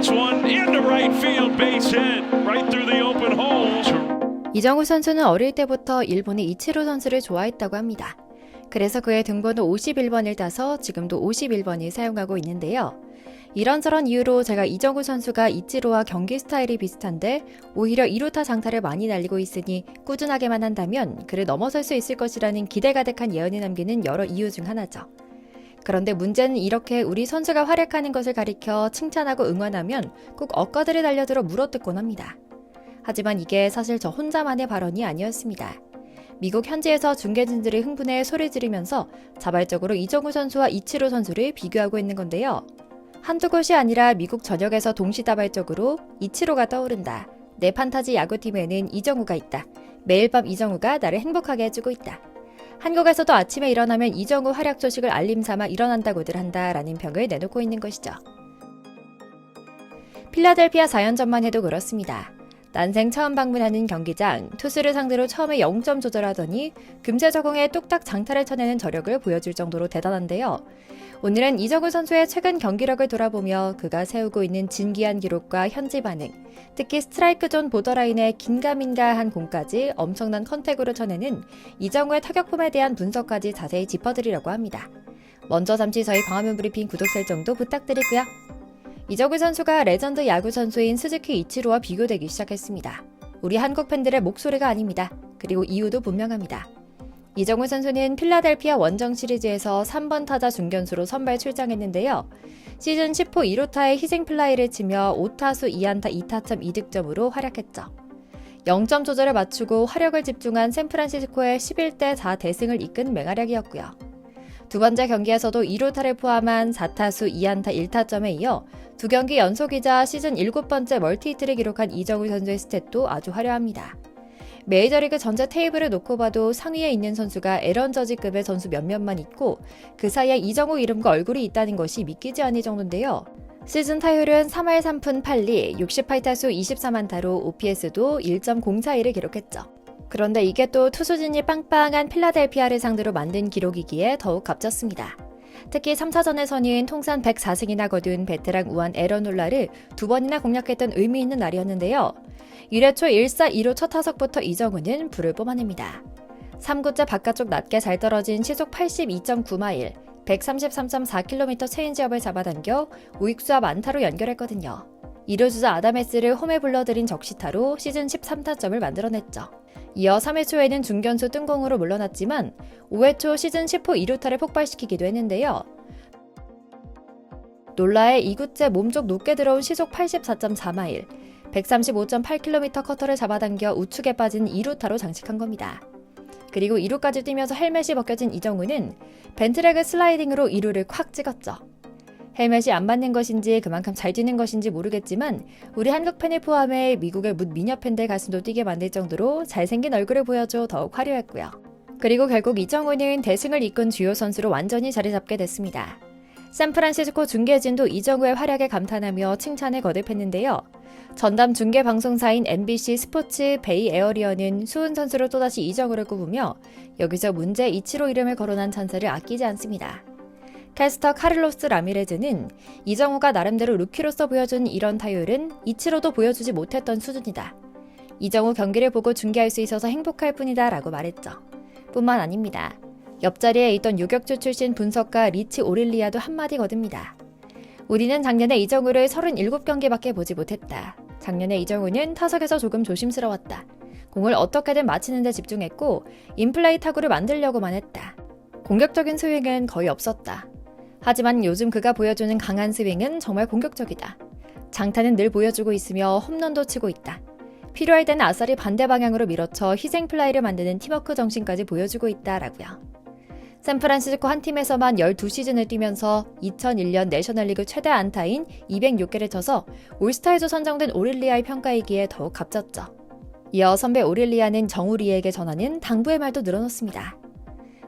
Hits one into right field, base hit right through the open hole. 이정우 선수는 어릴 때부터 일본의 이치로 선수를 좋아했다고 합니다. 그래서 그의 등번호 51번을 따서 지금도 51번을 사용하고 있는데요. 이런저런 이유로 제가 이정우 선수가 이치로와 경기 스타일이 비슷한데 오히려 2루타 장타를 많이 날리고 있으니 꾸준하게만 한다면 그를 넘어설 수 있을 것이라는 기대 가득한 예언이 남기는 여러 이유 중 하나죠. 그런데 문제는 이렇게 우리 선수가 활약하는 것을 가리켜 칭찬하고 응원하면 꼭 억가들을 달려들어 물어뜯곤 합니다. 하지만 이게 사실 저 혼자만의 발언이 아니었습니다. 미국 현지에서 중계진들이 흥분해 소리 지르면서 자발적으로 이정우 선수와 이치로 선수를 비교하고 있는 건데요. 한두 곳이 아니라 미국 전역에서 동시다발적으로 이치로가 떠오른다. 내 판타지 야구팀에는 이정우가 있다. 매일 밤 이정우가 나를 행복하게 해주고 있다. 한국에서도 아침에 일어나면 이정우 활약 소식을 알림삼아 일어난다고들 한다라는 평을 내놓고 있는 것이죠. 필라델피아 4연전만 해도 그렇습니다. 난생 처음 방문하는 경기장, 투수를 상대로 처음에 0점 조절하더니 금세 적응해 뚝딱 장타를 쳐내는 저력을 보여줄 정도로 대단한데요. 오늘은 이정우 선수의 최근 경기력을 돌아보며 그가 세우고 있는 진기한 기록과 현지 반응, 특히 스트라이크 존 보더라인의 긴가민가한 공까지 엄청난 컨택으로 쳐내는 이정우의 타격폼에 대한 분석까지 자세히 짚어드리려고 합니다. 먼저 잠시 저희 광화문 브리핑 구독 설정도 부탁드리고요. 이정우 선수가 레전드 야구 선수인 스즈키 이치로와 비교되기 시작했습니다. 우리 한국 팬들의 목소리가 아닙니다. 그리고 이유도 분명합니다. 이정우 선수는 필라델피아 원정 시리즈에서 3번 타자 중견수로 선발 출장했는데요. 시즌 10호 2루타의 희생플라이를 치며 5타수 2안타 2타점 2득점으로 활약했죠. 0점 조절을 맞추고 화력을 집중한 샌프란시스코의 11대 4 대승을 이끈 맹활약이었고요. 두 번째 경기에서도 2루타를 포함한 4타수 2안타 1타점에 이어 두 경기 연속이자 시즌 7번째 멀티히트를 기록한 이정우 선수의 스탯도 아주 화려합니다. 메이저리그 전체 테이블을 놓고 봐도 상위에 있는 선수가 에런 저지급의 선수 몇몇만 있고 그 사이에 이정우 이름과 얼굴이 있다는 것이 믿기지 않을 정도인데요. 시즌 타율은 3할 3푼 8리, 68타수 24안타로 OPS도 1.041을 기록했죠. 그런데 이게 또 투수진이 빵빵한 필라델피아를 상대로 만든 기록이기에 더욱 값졌습니다. 특히 3차전에서는 통산 104승이나 거둔 베테랑 우한 에런 홀라를 두 번이나 공략했던 의미 있는 날이었는데요. 1회 초 1사 2루 첫 타석부터 이정우는 불을 뿜어냅니다. 3구째 바깥쪽 낮게 잘 떨어진 시속 82.9마일, 133.4km 체인지업을 잡아당겨 우익수와 만타로 연결했거든요. 2루주자 아담에스를 홈에 불러들인 적시타로 시즌 13타점을 만들어냈죠. 이어 3회 초에는 중견수 뜬공으로 물러났지만 5회 초 시즌 10호 2루타를 폭발시키기도 했는데요. 놀라의 2구째 몸쪽 높게 들어온 시속 84.4마일, 135.8km 커터를 잡아당겨 우측에 빠진 2루타로 장식한 겁니다. 그리고 2루까지 뛰면서 헬멧이 벗겨진 이정우는 벤트레그 슬라이딩으로 2루를 콱 찍었죠. 헬멧이 안 맞는 것인지 그만큼 잘 뛰는 것인지 모르겠지만 우리 한국 팬을 포함해 미국의 미녀 팬들 가슴도 뛰게 만들 정도로 잘생긴 얼굴을 보여줘 더욱 화려했고요. 그리고 결국 이정우는 대승을 이끈 주요 선수로 완전히 자리 잡게 됐습니다. 샌프란시스코 중계진도 이정우의 활약에 감탄하며 칭찬을 거듭했는데요. 전담 중계 방송사인 MBC 스포츠 베이 에어리어는 수훈 선수로 또다시 이정우를 꼽으며 여기서 문제 이치로 이름을 거론한 찬사를 아끼지 않습니다. 캐스터 카를로스 라미레즈는 이정우가 나름대로 루키로서 보여준 이런 타율은 이치로도 보여주지 못했던 수준이다. 이정우 경기를 보고 중계할 수 있어서 행복할 뿐이다 라고 말했죠. 뿐만 아닙니다. 옆자리에 있던 유격수 출신 분석가 리치 오릴리아도 한마디 거듭니다. 우리는 작년에 이정우를 37경기밖에 보지 못했다. 작년에 이정우는 타석에서 조금 조심스러웠다. 공을 어떻게든 맞히는 데 집중했고 인플레이 타구를 만들려고만 했다. 공격적인 스윙은 거의 없었다. 하지만 요즘 그가 보여주는 강한 스윙은 정말 공격적이다. 장타는 늘 보여주고 있으며 홈런도 치고 있다. 필요할 때는 아싸리 반대 방향으로 밀어쳐 희생플라이를 만드는 팀워크 정신까지 보여주고 있다라고요. 샌프란시스코 한 팀에서만 12시즌을 뛰면서 2001년 내셔널리그 최대 안타인 206개를 쳐서 올스타에서 선정된 오릴리아의 평가이기에 더욱 값졌죠. 이어 선배 오릴리아는 정우리에게 전하는 당부의 말도 늘어놓습니다.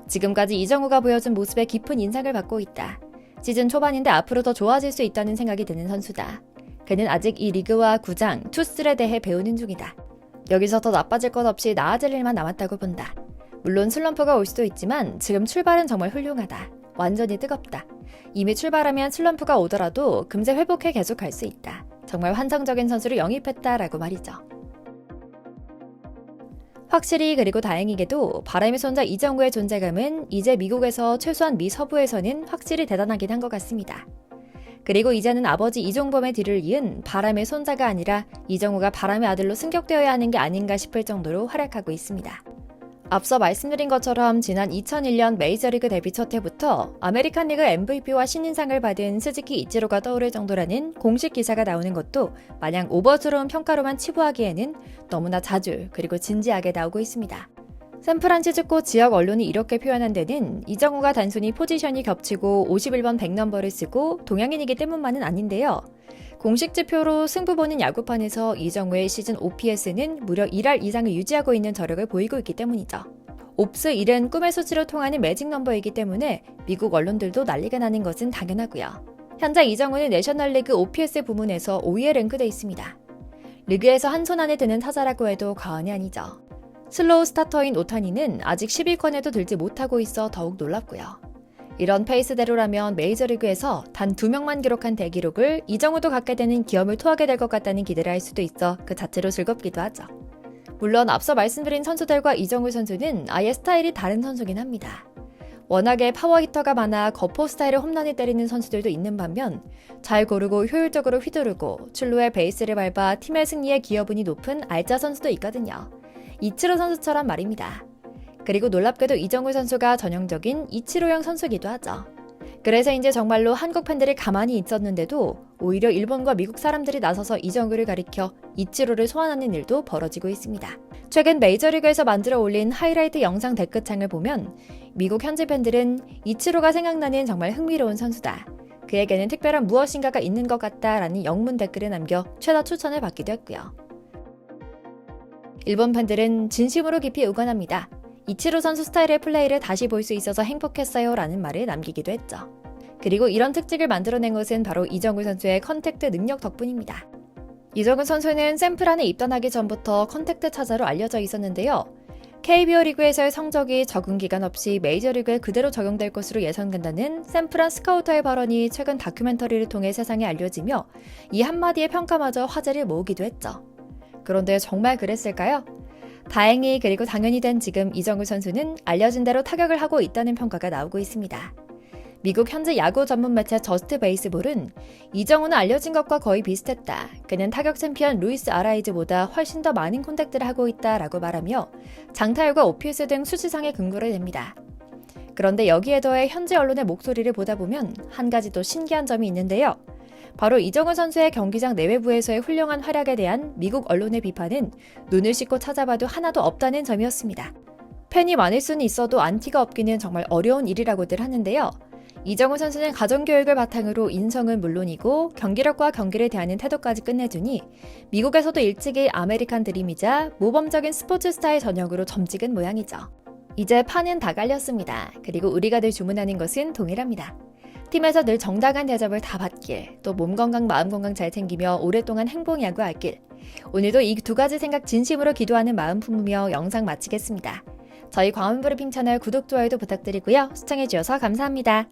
지금까지 이정우가 보여준 모습에 깊은 인상을 받고 있다. 시즌 초반인데 앞으로 더 좋아질 수 있다는 생각이 드는 선수다. 그는 아직 이 리그와 구장, 투수들에 대해 배우는 중이다. 여기서 더 나빠질 것 없이 나아질 일만 남았다고 본다. 물론 슬럼프가 올 수도 있지만 지금 출발은 정말 훌륭하다. 완전히 뜨겁다. 이미 출발하면 슬럼프가 오더라도 금세 회복해 계속 갈 수 있다. 정말 환상적인 선수를 영입했다라고 말이죠. 확실히 그리고 다행히게도 바람의 손자 이정우의 존재감은 이제 미국에서 최소한 미 서부에서는 확실히 대단하긴 한 것 같습니다. 그리고 이제는 아버지 이종범의 뒤를 이은 바람의 손자가 아니라 이정우가 바람의 아들로 승격되어야 하는 게 아닌가 싶을 정도로 활약하고 있습니다. 앞서 말씀드린 것처럼 지난 2001년 메이저리그 데뷔 첫 해부터 아메리칸 리그 MVP와 신인상을 받은 스즈키 이치로가 떠오를 정도라는 공식 기사가 나오는 것도 마냥 오버스러운 평가로만 치부하기에는 너무나 자주 그리고 진지하게 나오고 있습니다. 샌프란시스코 지역 언론이 이렇게 표현한 데는 이정우가 단순히 포지션이 겹치고 51번 100넘버를 쓰고 동양인이기 때문만은 아닌데요. 공식 지표로 승부 보는 야구판에서 이정우의 시즌 OPS는 무려 1할 이상을 유지하고 있는 저력을 보이고 있기 때문이죠. 옵스 1은 꿈의 수치로 통하는 매직 넘버이기 때문에 미국 언론들도 난리가 나는 것은 당연하고요. 현재 이정우는 내셔널리그 OPS 부문에서 5위에 랭크되어 있습니다. 리그에서 한 손 안에 드는 타자라고 해도 과언이 아니죠. 슬로우 스타터인 오타니는 아직 10위권에도 들지 못하고 있어 더욱 놀랍고요. 이런 페이스대로라면 메이저리그에서 단 2명만 기록한 대기록을 이정우도 갖게 되는 기염을 토하게 될 것 같다는 기대를 할 수도 있어 그 자체로 즐겁기도 하죠. 물론 앞서 말씀드린 선수들과 이정우 선수는 아예 스타일이 다른 선수긴 합니다. 워낙에 파워히터가 많아 거포 스타일의 홈런을 때리는 선수들도 있는 반면 잘 고르고 효율적으로 휘두르고 출루에 베이스를 밟아 팀의 승리에 기여분이 높은 알짜 선수도 있거든요. 이치로 선수처럼 말입니다. 그리고 놀랍게도 이정우 선수가 전형적인 이치로형 선수기도 하죠. 그래서 이제 정말로 한국 팬들이 가만히 있었는데도 오히려 일본과 미국 사람들이 나서서 이정우를 가리켜 이치로를 소환하는 일도 벌어지고 있습니다. 최근 메이저리그에서 만들어 올린 하이라이트 영상 댓글창을 보면 미국 현지 팬들은 이치로가 생각나는 정말 흥미로운 선수다. 그에게는 특별한 무엇인가가 있는 것 같다라는 영문 댓글을 남겨 최다 추천을 받기도 했고요. 일본 팬들은 진심으로 깊이 응원합니다. 이치로 선수 스타일의 플레이를 다시 볼 수 있어서 행복했어요 라는 말을 남기기도 했죠. 그리고 이런 특징을 만들어낸 것은 바로 이정우 선수의 컨택트 능력 덕분입니다. 이정우 선수는 샌프란에 입단하기 전부터 컨택트 타자로 알려져 있었는데요. KBO 리그에서의 성적이 적응 기간 없이 메이저리그에 그대로 적용될 것으로 예상된다는 샌프란 스카우터의 발언이 최근 다큐멘터리를 통해 세상에 알려지며 이 한마디의 평가마저 화제를 모으기도 했죠. 그런데 정말 그랬을까요? 다행히 그리고 당연히 된 지금 이정우 선수는 알려진 대로 타격을 하고 있다는 평가가 나오고 있습니다. 미국 현지 야구 전문 매체 저스트 베이스볼은 이정우는 알려진 것과 거의 비슷했다. 그는 타격 챔피언 루이스 아라이즈보다 훨씬 더 많은 콘택트를 하고 있다라고 말하며 장타율과 OPS 등 수치상의 근거를 냅니다. 그런데 여기에 더해 현지 언론의 목소리를 보다 보면 한 가지 또 신기한 점이 있는데요. 바로 이정우 선수의 경기장 내외부에서의 훌륭한 활약에 대한 미국 언론의 비판은 눈을 씻고 찾아봐도 하나도 없다는 점이었습니다. 팬이 많을 수는 있어도 안티가 없기는 정말 어려운 일이라고들 하는데요. 이정우 선수는 가정교육을 바탕으로 인성은 물론이고 경기력과 경기를 대하는 태도까지 끝내주니 미국에서도 일찍이 아메리칸 드림이자 모범적인 스포츠 스타의 전형으로 점찍은 모양이죠. 이제 판은 다 깔렸습니다. 그리고 우리가 늘 주문하는 것은 동일합니다. 팀에서 늘 정당한 대접을 다 받길, 또 몸 건강, 마음 건강 잘 챙기며 오랫동안 행복 야구하길. 오늘도 이 두 가지 생각 진심으로 기도하는 마음 품으며 영상 마치겠습니다. 저희 광화문브리핑 채널 구독, 좋아요도 부탁드리고요. 시청해주셔서 감사합니다.